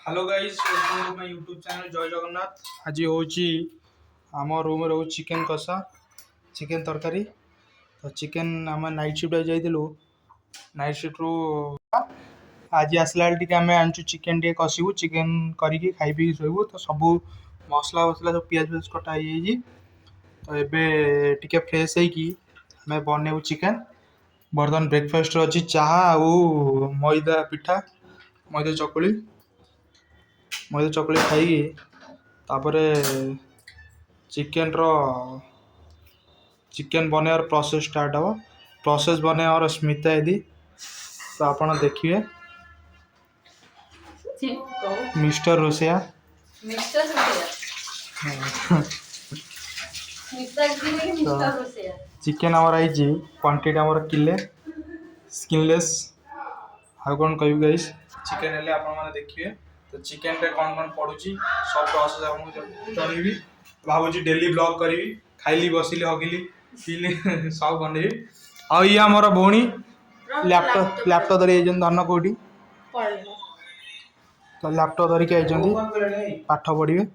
Hello guys, welcome to my YouTube channel Jai Jagannath. आज होची आम रूम रो चिकेन कषा चिकेन तरकारी। तो चिकेन आम नाइट शिफ्ट जाइलु। नाइट शिफ्ट रू आज आसला टी आम आनचु चिकेन टे कषिबू। चिकेन करिकी खाई पी शोबू। तो सब मसला वसला सब पियाज पियाज कटा हो तो एबे टिके फ्रेश होइकी मैं बनेबू चिकेन। बर्तमान ब्रेकफास्ट अच्छी चाहा आउ मैदा पिठा मैदा चकुली खाई तापरे चिकेन रो चिकेन बनेवार प्रोसेस स्टार्ट हो। प्रोसेस बनेवार स्मिता यदि तो आप देखिए मिस्टर रोसिया चिकेन आमर आई क्वांटिटी आमर किले स्किनलेस हाउ कौन कह गाइस चिकेन हेल्ले आप देखिए। तो चिकेन रे कौन कौन पड़ुची सब प्रोसेस आपको जनइबी। भावुची डेली ब्लॉग करी खाइली बसिली हगिली पीली सब बनेबी। आ ये आमर भौणी लैपटॉप धरी धन कौटी तो लैपटॉप धरिकी आई पाठ पढ़े।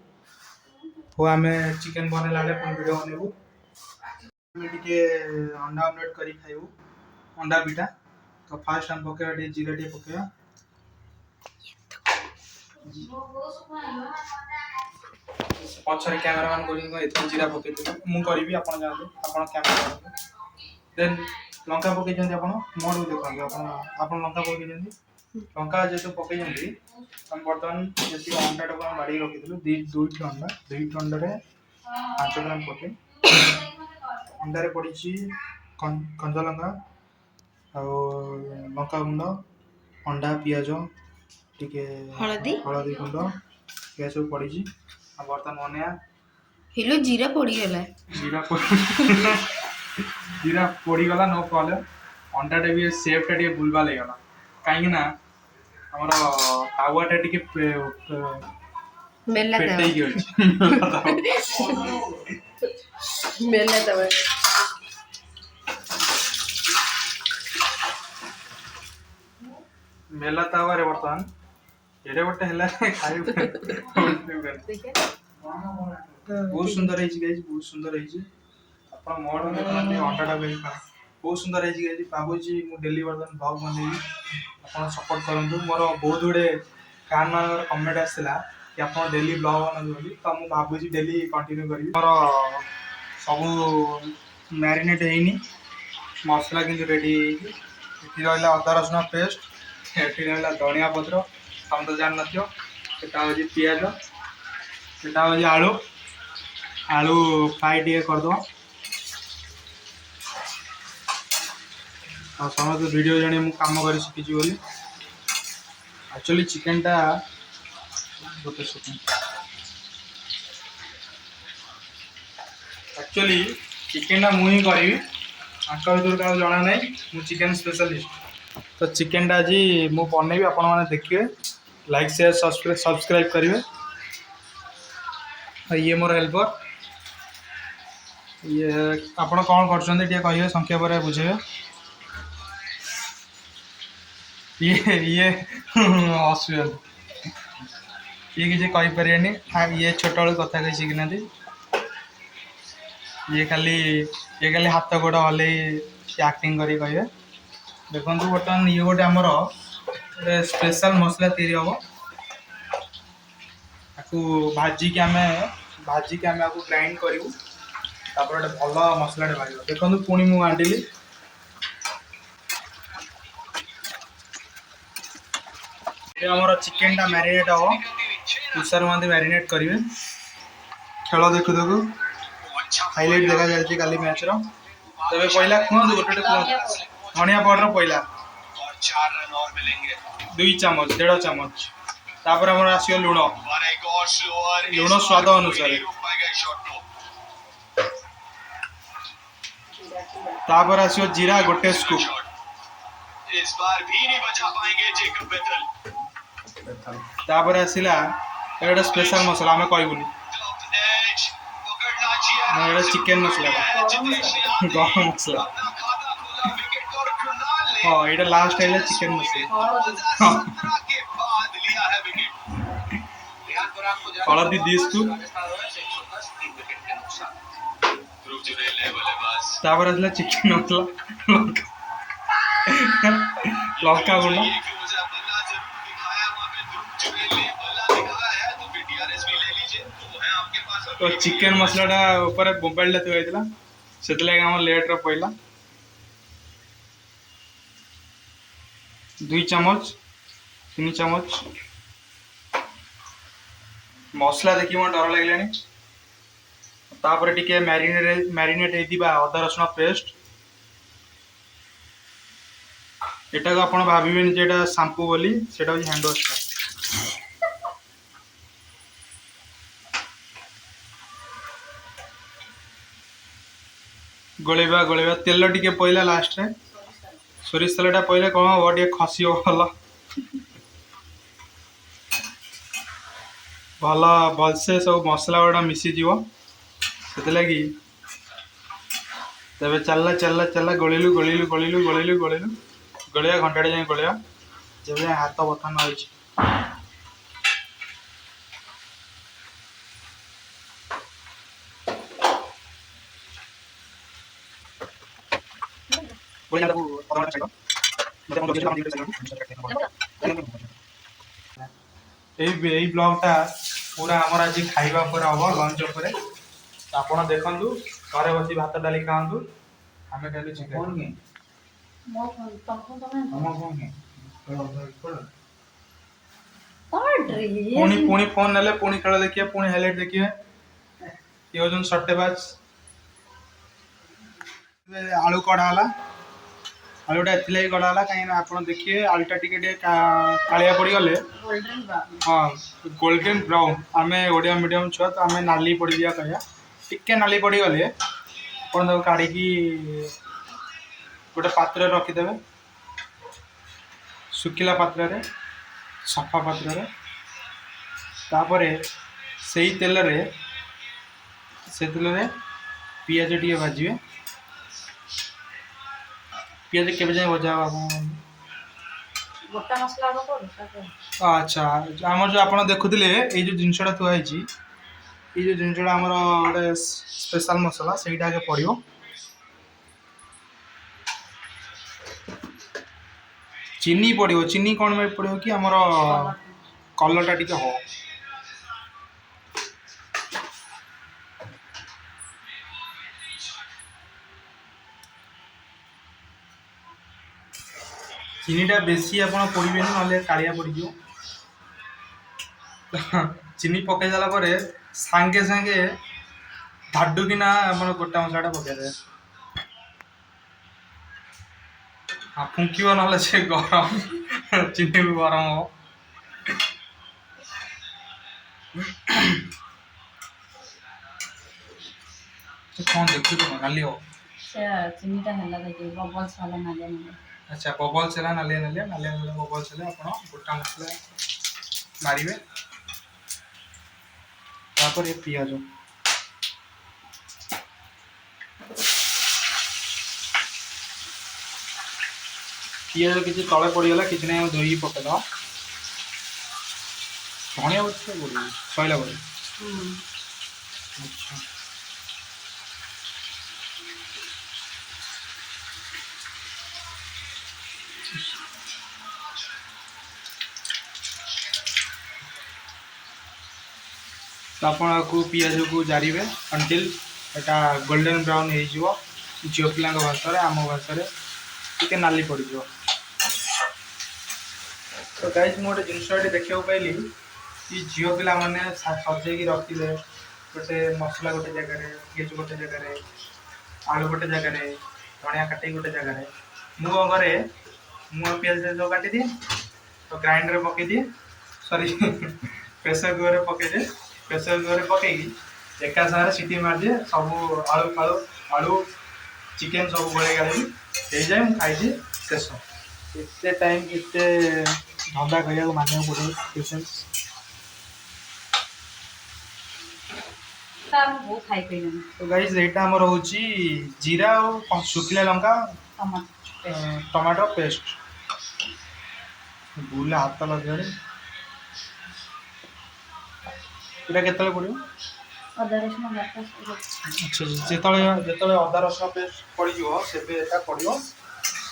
तो आम चिकेन बनला वीडियो बनइबू। टे अंडा ऑमलेट करी खाइबू अंडा पिठा। तो फास्ट हम पकेबा जीरा टे पकेबा। पछरे कैमरामैन को जीरा पकई मु करी आपन जानते आपन कैमरा देन लंका पकई मोड़ देखा आप लंका पकई लंका जेहतु पकई हम बर्तमान जी अंडा टाक बाड़ी रखी दुईट अंडे 5 ग्राम पके अंडारे पड़ी कंचा लंका लंका गुंड अंडा पियाज टिके हलदी गुंड ये सब पड़ी बर्तमान बनिया हेलो जीरा पड़ीगला जीरा पड़ीगला नो प्रॉब्लम। अंडाटा भी सेफ्टा टे बुलवा लगला कहीं आमर तावाटा टे मेला तावारे बर्तमान एडे गोटे है खाई बहुत सुंदर है गाइस बहुत सुंदर है आप मोड़ अंडाटा बहुत सुंदर है भावुची मु डेली बर्तमान ब्लॉग बनइबी आप सपोर्ट करूँ। मोर बहुत गुड़े फैन मान कमेंट आसाला कि आप डेली ब्लॉग बनाते तो मुझे भावुची डेली कंटिन्यू करी। मोर सब मैरिनेट होनी मसला कि रेडी रहा अदा रसुण पेस्ट ये रहा धनिया पत्र तुम तो जान नए पियाज सेटा हूँ आलू आलू फ्राए टे करद समस्त वीडियो जानी मु काम कर शिखी बोली एक्चुअली चिकेन टा गोटे सेकेंड एक्चुअली चिकेन टा मुझे करी भर क्या जना ना मु चिकेन स्पेशलिस्ट। तो चिकेन टा आज मु बनइबी आपण मैंने देखिए लाइक शेयर सब्सक्राइब करेंगे। ये मोर हेल्पर ये आपण कौन कर संक्षेप बुझे ये हसुन ये किसी कहीपर ये छोट बड़ू कथा कही शिखना ये खाली हाथ गोड़ हल एक्टिंग करें देखो बर्तमान ये गोटे आमर स्पेशल मसला तैयारी हम आपको भाजिक आम ग्राइंड करूँ गोटे भल मसला बाहर देखो पुणी मुझे आंटिली आमर चिकेन टा मैरिनेट हम तुषार महांती मैरिनेट करेंगे खेल देखु देखु हाइलाइट देखा जाए काली मैच रो। तबे पहला कहूँ गोटे धनिया पाउडर पहला 2 चामच 1.5 चामच तापर हमर आसियो लुण लुण स्वाद अनुसार तापर आसियो जीरा गोटे स्कूप तापर आसिला एटा स्पेशल मसला आमे कहबुनी चिकेन मसला गरम मसला हाँ ये लास्ट है चिकेन मसला। हलदी 2 स्पून तापर आसला चिकन मसला लंका गुंड तो चिकन मसलाटा ऊपर मोबाइल थुआइला से लेट रे पड़ा 2 चम्मच 3 चम्मच मसला देखिए मोर डर लगे तापर टिके मैरिनेट होइतिबा अदा रसुण पेस्ट एटा को आपण भाबिबेन जे एटा शैम्पू बोली सेटा हो हैंड वॉश गोलेबा गोलेबा तेल टिके पइला लास्ट रे सोरिष तेलटा पइले कौन हम टे खसियो भल भल भलसे सब मसला गुड़ा मिसीज से लगी तबे चलला चलला चलला गोलिलु गोलिलु गोलिलु गोलिलु गोलिलु गोलिया घंटाटे जाए गोलिया जब हाथ बथा न होइछ गोलिया को पता चाहिए मतलब हम लोग ब्लॉगटा पूरा आमर आज खाइबा पर हम लंच उपर आप देखु घरे बस भात डाली खातु आम खाली चिकेन पुणी पुणी फोन नेले पुणी खेल देखिए पुणी हाइलाइट देखिए ये होजन सट्टेबाज आलू कढ़ाला आलूटा एथि कढ़ाला कहीं आप देखिए आलूटा टिके कालिया पड़ गले हाँ गोल्डन ब्राउन आम ओडिया मीडियम छुआ तो आम नाली पड़ दिया कह टिके नाली पड़ गले आप काढ़ी गोटे पात्र रखिदे सुखिला पात्र रे सफा पात्र रे तापरे से तेल रे पियाज टे भाजबे पियाज के भजा गोटा मसला अच्छा आम जो आप देखुले ये जो जिनसा थुआई ये जो जिनसा आम गोटे स्पेशल मसला से आगे पड़ो चीनी पड़ो चीनी कौन पड़ो कि आमर कलरटा टी हो चीनीटा बेसी आप पड़े ना कालिया पड़ चीनी पकई सारा सांगे सांगे धाडुकिना गोटा मसलाटा पकईदे हाँ फुंकिब ना से गरम चीनी भी गरम हो कौन देखु नाली हो चीनीटा हल्ला देखिए बबल्स वाला नालिया नालिया अच्छा बबल्स है नालिया नालिया नालिया नालिया बबल्स है आप गोटा मसला मारे तापर पियाज पियाज किसी तले पड़गला किसी ना धोई पकईद धनिया पड़े सैला बोले अच्छा तो आपको पियाज को जारिबे अंटिल एटा गोल्डन ब्राउन हो झील पिला भाषा आम भाषा टे नाली पड़ तो गाइज मुझे जिनस देखा पाइली कि झील पिला मैंने सजे रखिले गोटे मसला गोटे जगह पिज गोटे जगह आलू गोटे जगह धनिया काटे गोटे जगह मुझे पियाज काटी दिए तो ग्राइंडर पकई दिए सॉरी प्रेसर कुकर पकई दिए प्रेसर कुकर पकई एका सारे सीटी मार दिए सब आलू फालू आलू चिकेन सब गोले गाड़ी हो जाए मुझे खाई शेष एते टाइम एते धंदा करिया मानिया पड़े पेशेंस तो गाइस एटा हमर होची जीरा और सुखिला लंका टमाटो पेस्ट बुला हाथ लगे ଏଇଟା କେତେବେଳେ ପଡ଼ିବ? ଅଦା ରସୁଣ ବାଟା ଆଚ୍ଛା ଯେତେବେଳେ ଅଦା ରସୁଣ ପେଷ୍ଟ ପଡ଼ିଯିବ ସେବେ ଏଇଟା ପଡ଼ିବ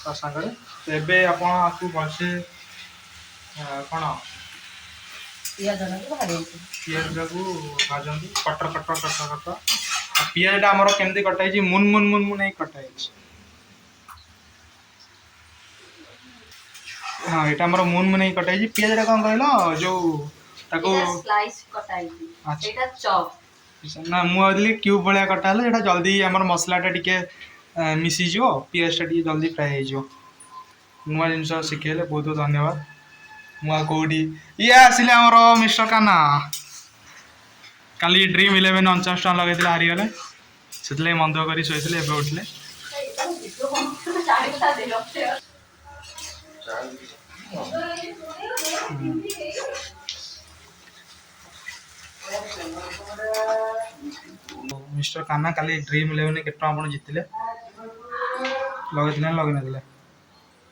ତା ସାଙ୍ଗରେ। ତ ଏବେ ଆପଣ ଆକୁ ଭଲସେ କ'ଣ ପିଆଜଟାକୁ ଭାଜନ୍ତୁ। ପିଆଜଟାକୁ ଭାଜନ୍ତୁ କଟର କଟର କଟର କଟର। ଆଉ ପିଆଜଟା ଆମର କେମିତି କଟା ହେଇଛି ମୁନ୍ ହେଇକି କଟା ହେଇଛି। ହଁ ଏଇଟା ଆମର ମୁନ୍ ହେଇକି କଟା ହେଇଛି। ପିଆଜଟା କ'ଣ କହିଲ ଯୋଉ ତାକୁ ସ୍ଲାଇସ୍ କଟା ହେଇଛି। ଆଚ୍ଛା ସେଇଟା ଚପ୍। ନା ମୁଁ ଭାବିଲି କ୍ୟୁବ୍ ଭଳିଆ କଟା ହେଲେ ସେଇଟା ଜଲ୍ଦି ଆମର ମସଲାଟା ଟିକେ ମିଶିଯିବ, ପିଆଜଟା ଟିକେ ଜଲ୍ଦି ଫ୍ରାଏ ହେଇଯିବ। ନୂଆ ଜିନିଷ ଶିଖେଇଲେ ବହୁତ ବହୁତ ଧନ୍ୟବାଦ। ମୁଁ ଆଉ କେଉଁଠି ଇଏ ଆସିଲେ ଆମର ମିଷ୍ଟର କାହ୍ନା। କାଲି Dream11 49 ଟଙ୍କା ଲଗେଇଥିଲେ ହାରିଗଲେ, ସେଥିଲାଗି ମନ ଦୁଃଖ କରି ଶୋଇଥିଲେ, ଏବେ ଉଠିଲେ। ମିଷ୍ଟର କାହ୍ନା କାଲି Dream11 କେତେ ଟଙ୍କା ଆପଣ ଜିତିଲେ? ଲଗେଇଥିଲେ ନା ଲଗେଇନଥିଲେ?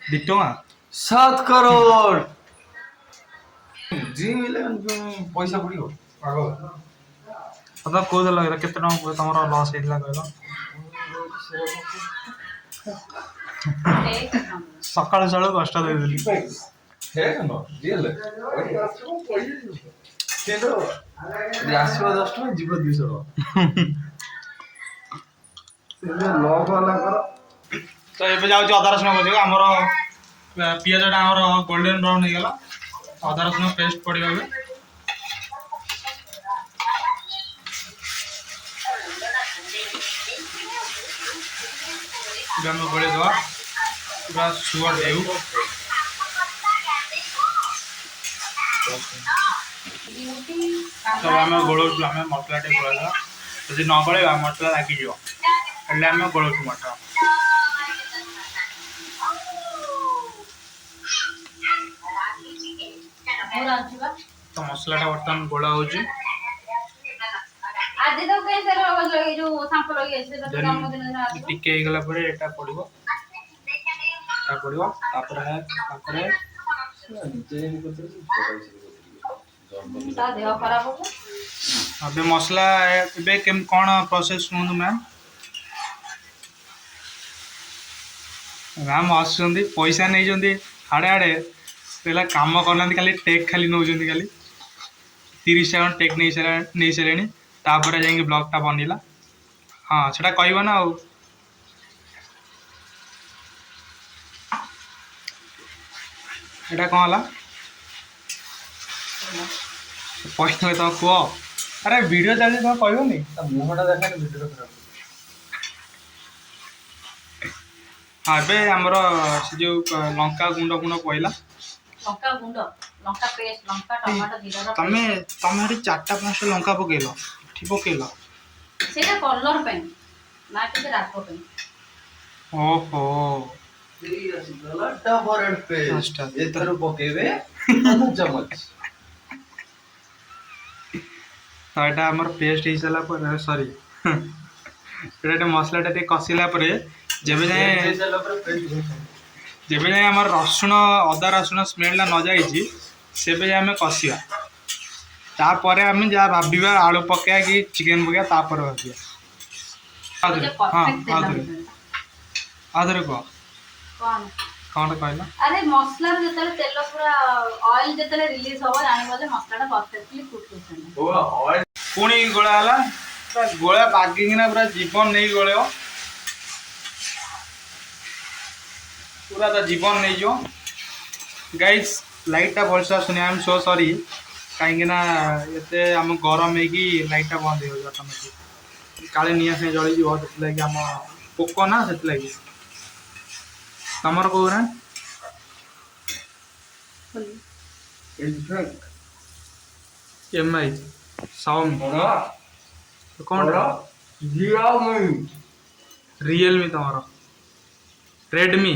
2 ଟଙ୍କା 7 करोड़ Dream11 पैसा पड़ियो ତ କୋଉଥିରେ ଲଗେଇଲ? କେତେ ଟଙ୍କା ତମର ଲସ୍ ହେଇଥିଲା କହିଲ? ସକାଳୁ ସକାଳୁ କଷ୍ଟ ଦେଇଦେଲି। है न रियल କିନ୍ତୁ ଆସିବ 10 ଟଙ୍କା ଯିବ 200 ଟଙ୍କା ଲକ୍ ବାଲାଙ୍କର। ତ ଏବେ ଯାଉଛି ଅଦା ରସୁଣ ବସିବ। ଆମର ପିଆଜଟା ଆମର ଗୋଲ୍ଡେନ୍ ବ୍ରାଉନ୍ ହେଇଗଲା। ଅଦା ରସୁଣ ପେଷ୍ଟ ପଡ଼ିବ ଏବେ। ଆମେ ଗୋଳେଇଦେବା ପୁରା ସୁଅ ଦେଉ। ତ ଆମେ ଗୋଳଉଛୁ, ଆମେ ମସଲାଟେ ଗୋଳେଇବା। ଯଦି ନ ଗୋଳେଇବା ମସଲା ଲାଗିଯିବ, ହେଲେ ଆମେ ଗୋଳଉଛୁ ମଟର। ତ ମସଲାଟା ବର୍ତ୍ତମାନ ଗୋଳା ହେଉଛି। ଟିକେ ହେଇଗଲା ପରେ ଏଇଟା ପଡ଼ିବ, ତାପରେ ଏବେ ମସଲା ଏବେ କ'ଣ ପ୍ରୋସେସ୍ କୁହନ୍ତୁ ମ୍ୟାମ୍? ମ୍ୟାମ୍ ଆସୁଛନ୍ତି, ପଇସା ନେଇଛନ୍ତି ଆଡ଼େ ହେଲା, କାମ କରୁନାହାନ୍ତି, ଖାଲି ଟେକ୍ ଖାଲି ନେଉଛନ୍ତି। ଖାଲି 30 ସେକେଣ୍ଡ ଟେକ୍ ନେଇସାରିଲେଣି, ତାପରେ ଯାଇକି ବ୍ଲଗ୍ଟା ବନିଲା। ହଁ ସେଟା କହିବ ନା ଆଉ। ଏଇଟା କ'ଣ ହେଲା? କହିବ ତମେ କୁହ। ଆରେ ଭିଡ଼ିଓ ଚାଲିଛି, ତମେ କହିବନି? ମୁହଁଟା ଦେଖାନି ଭିଡ଼ିଓ ଖରାପ। ହଁ ଏବେ ଆମର ସେ ଯେଉଁ ଲଙ୍କା ଗୁଣ୍ଡ ପଇଲା। ତମେ ଏଠି 4ଟା 5ଟା ଲଙ୍କା ପକେଇଲ, ଏଠି ପକେଇଲ? ସେଇଟା କଲର୍ ପାଇଁ, ନା ଟିକେ ରାଗ ପାଇଁ। ଓହୋ ଡବଲ୍ ପେଷ୍ଟ ଏଥର ପକେଇବେ ଚାମଚ। ଏଇଟା ଆମର ପେଷ୍ଟ ହେଇସାରିଲା ପରେ, ସରି ଏଇଟା ମସଲାଟା ଟିକେ କଷିଲା ପରେ, ଯେବେ ଯାଏ ଆମର ଅଦା ରସୁଣ ସ୍ମେଲ୍ଟା ନ ଯାଇଛି ସେବେ ଯାଏ ଆମେ କଷିବା। ତାପରେ ଆମେ ଯାହା ଭାବିବା, ଆଳୁ ପକେଇବା କି ଚିକେନ୍ ପକେଇବା, ତାପରେ ଭାବିବା। ଆଉଥରେ କୁହ କ'ଣ କହିଲ? ଆରେ ମସଲାର ଯେତେବେଳେ ତେଲ ପୁରା ଅଏଲ ଯେତେବେଳେ ରିଲିଜ ହବ, ଜାଣିବ ଯେ ମସଲାଟା ପରଫେକ୍ଟଲି କୁକ୍ ହେଇଛି। ପୁଣି ଗୋଳା ହେଲା, ପୁରା ଗୋଳା ବାଗିକିନା ପୁରା ଜୀବନ ନେଇକି ଗୋଳେଇବ, ପୁରା ତା ଜୀବନ ନେଇଯିବ। ଗାଇସ୍ ଲାଇଟ୍ଟା ଭଲସେ ଆସୁନି, ଆଇ ଏମ୍ ସୋ ସରି। କାହିଁକିନା ଏତେ ଆମ ଗରମ ହେଇକି ଲାଇଟ୍ଟା ବନ୍ଦ ହେଇଯାଉଛି ଅଟୋମେଟିକ୍। କାଳେ ନିଆଁ ଫିଆଁ ଜଳିଯିବ, ସେଥିଲାଗି ଆମ ପୋକ ନା, ସେଥିଲାଗି। ତମର କୋଉ ନା MI Xiaomi କ'ଣ? Realme ତମର? Redmi?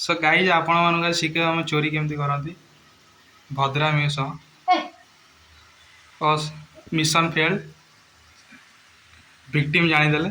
ସୋ ଗାଇଜ୍ ଆପଣମାନଙ୍କ ଶିଖେଇବା ଆମେ ଚୋରି କେମିତି କରନ୍ତି। ଭଦ୍ରାମୀ ସହ ମିଶନ ଫେଲ୍ଡ, ଭିକ୍ଟିମ୍ ଜାଣିଦେଲେ।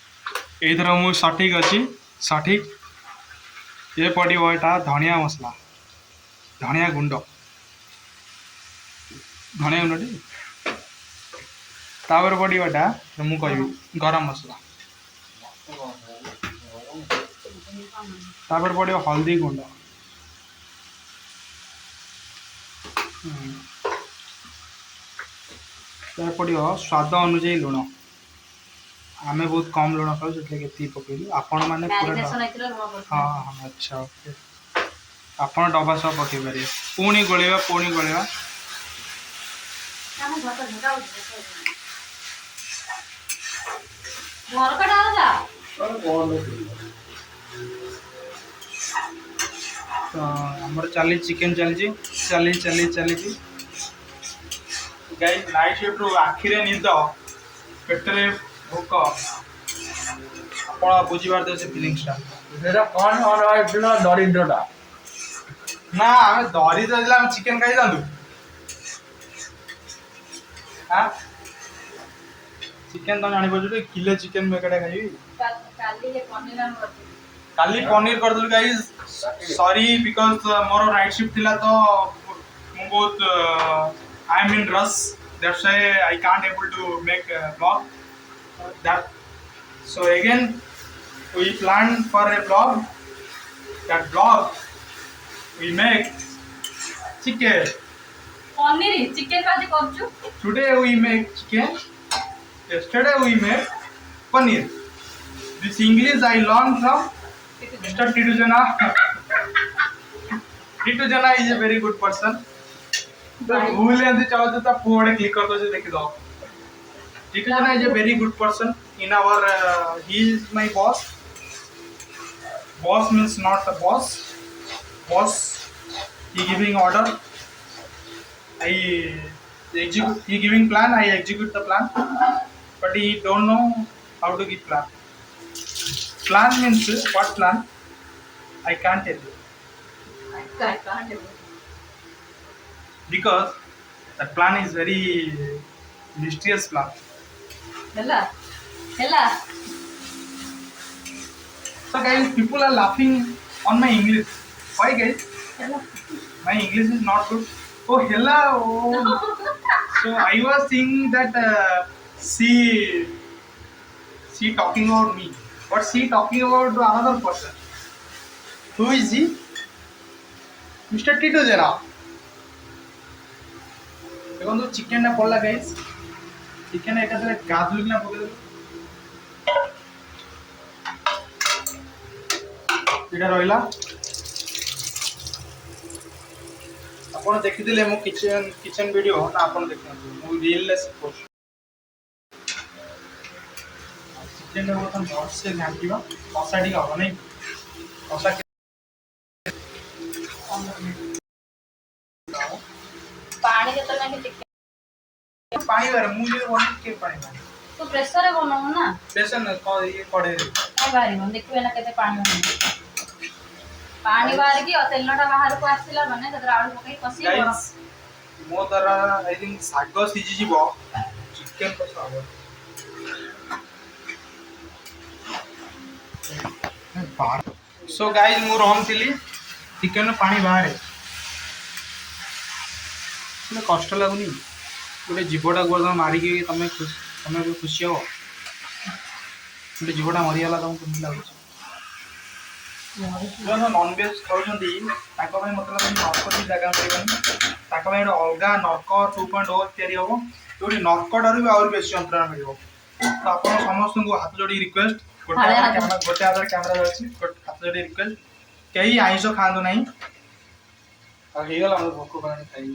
ଏଇଥର ମୁଁ ସଠିକ୍ ଅଛି ସଠିକ୍ ये पड़ो एटा धनिया मसला धनिया गुंड टी तापर पड़ो एटा मु कहबी गरम मसला तापर पड़ो हल्दी गुंड तापर पड़ो स्वाद अनुଯାयी लुण आमे बहुत कम लुण खाऊ से पकड़ू आपण मैंने पूरा हाँ हाँ अच्छा ओके आपण डबा सब पकई पारे पुणी गोलेवा आमर चली चिकेन चली गाइस नाइट शिफ्ट रू आखिरे निद पेटरे भोक आप बुझीपार से फिलिंगसटा कौन दरिद्रता ना आमे दरिद्र दिला हम चिकेन खाई जांदु हां चिकेन तो जानि पजु किलो चिकेन में कटा खाई काली पनीर कर दल गाइस सॉरी बिकॉज़ मोर नाइट शिफ्ट थिला तो मु बहुत I am in rush that's why I can't able to make blog that so again we planned for a vlog that vlog we make chicken today we make chicken yesterday we made paneer this English I learned from Mr. Titu Jana Titu Jana is a very good person तो भूल यदि चाहो तो पुआड़े click कर दो जो देखि दो Titu Jana is a very good person in our he is my boss means not a boss he giving order I execute he giving plan I execute the plan but he don't know how to give plan means what plan I can't tell you because that plan is very mysterious plan so guys people are laughing on my English why guys my English is not good oh hella oh. So I was thinking that she talking about me but she talking about another person who is he Mr. Titu Jana देखो तो chicken ना पड़ला guys chicken एक गाधुल ना पके इटा रहिला आपण देखिथिले मो किचन वीडियो ना आपण देखिथि मो रीललेस पोस्ट चिकन ना बतन बहुत से घांटीबा कसा टी हो नहीं कसा पानी के तो नहीं चिकन पानी बारे मुझे वन के पानी बारे तो प्रेशर है बनाओ ना प्रेशर न को ये पड़े नहीं बारी हम देखबे ना केते पानी हो पानी बाहर की और तेलटा बाहर को आसिला माने तदरा आलू पकई कसी बड़ा मो दरा आई थिंक सागो सीजी जीवो चिकन को सागो सो गाइस मु रहम थिली चिकन में पानी बाहर है कष्ट लगुनि गोटे जीवटा को मारिकी तुम खुशी हो गोटे जीवटा मरीगला तुमको केमती लगुच जो नॉनवेज खाऊँ मतलब नर्क भी जगह मिलनी अलग नर्क 2.0 तैयारी हम जो नर्क ठार भी आहरी बेस यंत्रणा मिल तो आप समस्त को हाथ जोड़ी रिक्वेस्ट गोटे हाथ कैमेरा अच्छी हाथ जोड़ी रिक्वेस्ट कहीं आइंस खातु ना भोक खाई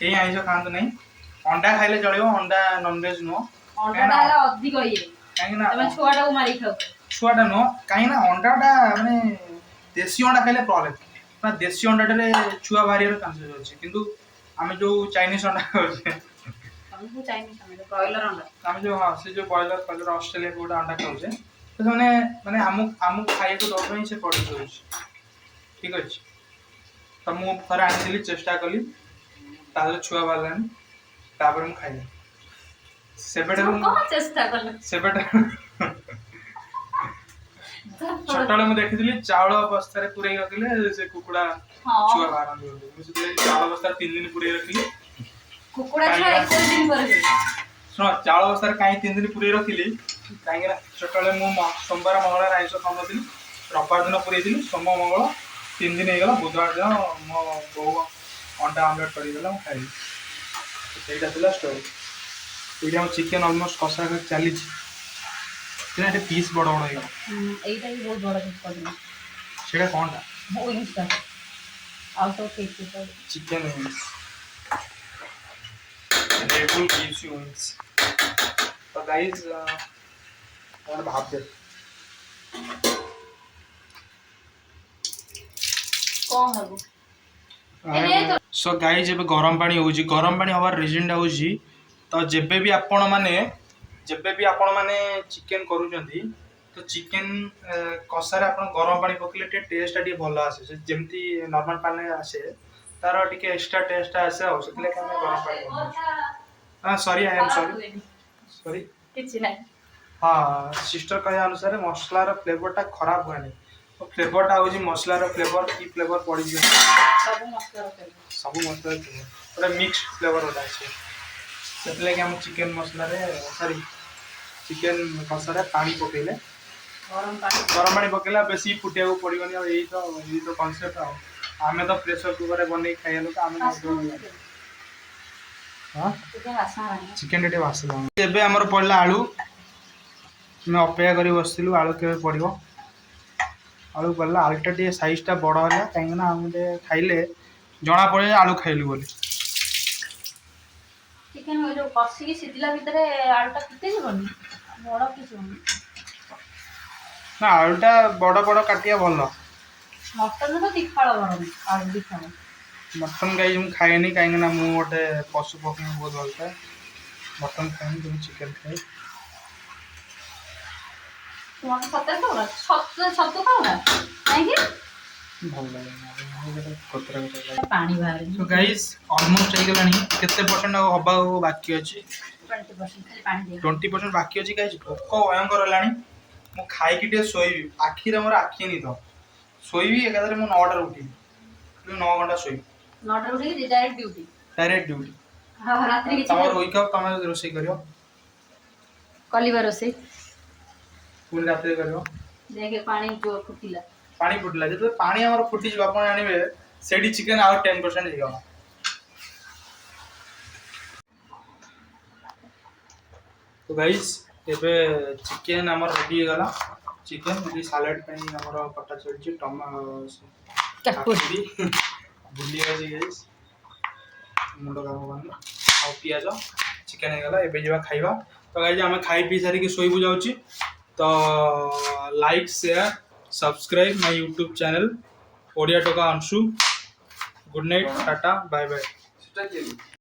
कहीं आइंस खातु ना अंडा खाइले चलो अंडा नॉनवेज नुह छुआटा नुह कहीं अंडाटा मानने देशी अंडा खाइले प्रॉब्लम ना देशी अंडाटे छुआ बाहर चांसेस अच्छे किंतु आम जो चाइनीज अंडा खाऊे आम जो हाँ से जो ब्रॉयलर फॉयलर ऑस्ट्रेलिया गोटे अंडा खाऊे तो मैंने माने आम खाइए तो दौड़ से पड़ ठीक अच्छे तो मुझे थोड़ा आनी चेष्टा कली छुआ बाहर तापर मुझे खाइली कौन चेष्टा कल छटाले मुझे देखी चाउल बस्तार पूरे रखिले से कुकुड़ा छुआ बाहर चाउल बस्तार 3 दिन पूरे रखिली कुकुड़ा छुआ 21 दिन पर शुण चाउल बस्तार कहीं 3 दिन पूरे रखिली कहीं छटाले मुझे सोमवार मंगलवार आइंष खाऊनी रविवार दिन पूरे सोम मंगल 3 दिन होगा बुधवार दिन मो बो अंडा आमलेट करदेला खाइली सहीटा स्टोरी ये चिकेन अलमोस्ट कषा चली पीस बड़ बड़ एटा भी बहुत बड़ा पीस करना सेटा कोनटा विंग्स का out of cake chicken wings red bull gives you wings तो गाइस और भाप दे कौन है वो सो गाइस जब गरम पानी होउजी गरम पानी हबार रीजन होउजी तो जेबे भी आपण माने चिकेन करूचंती तो चिकेन कषारे आपण गरम पानी पकले टेस्ट टी भल आसे जेमती नॉर्मल पानी आसे तार टिके एक्स्ट्रा टेस्ट आसे आ सेतले के गरम पानी हां सॉरी आई एम सॉरी किछ नहीं हाँ सिस्टर कहे अनुसार मसला रो फ्लेवर टा खराब हुए नहीं तो फ्लेवर टा होजी मसला रो फ्लेवर की फ्लेवर पड़ी सब मसला फ्लेवर पूरा मिक्स फ्लेवर होता है सेतले के हम चिकेन मसला रे सॉरी चिकेन कषारे पानी पकेले गरम पानी पकेला बेसी फुटिया को पड़िबनी आ यही तो कांसेप्ट आ हमें तो प्रेशर कुकर रे बनै खाइया लोक हमें हां चिकेन रे वासला एबे हमर पड़ला आलू मैं अपेक्षा करी बसलु आलू के पड़ो आलू पड़ला आलूटा टे साइजटा बड़ है कहीं हम खाइले जना पड़े आलू खाइलु बोली चिकेन जो कसी सिझिला भितर आलूटा फिटे जीवनी बड़ किस ना आलूटा बड़ बड़ काटिया भल मटन तो तीखाड़ बड़ आलू तीखाड़ मटन गाई मुझे खाएनी कहीं मुझे गोटे पशु पक्षी बहुत भल पाए मटन खाएनी तुम चिकेन खाए तुम सत्य खाऊ छतु खाऊ ना कहीं भल लगे कोतरा कोतरा पानी बाहर सो गाइस ऑलमोस्ट हो गलानी केते परसेंट हबा बाकी अछि 20% खाली पानी दे 20% बाकी अछि गाइस भोक भयंकर लानी मु खाई कि टे सोईबी आखी रे मोर आखी नहीं तो सोईबी एकादरे मु 9 टा उठी 9 घंटा सोई 9 टा उठी डायरेक्ट ड्यूटी हां रात्रि के तमर होई का तमे रोसई करियो कलिबार से पूरी रात्रि करियो देखे पानी जो फुटिला पानी फुटला जो पानी हमर फुटी जब आपण आनिबे सेडी चिकन आउट 10% हे गला तो गाइस एबे चिकन हमर रेडी हे गला चिकन दी सलाड पई हमर कटा चलची काकुडी बुलिया जी गाइस मुंडो काम बन आ पियाज चिकन हे गला एबे जेबा खाइबा तो गाइस हम खाई पी सारी के सोई बुझाउची तो like share subscribe my YouTube channel Odia टोका Anshu good night tata bye bye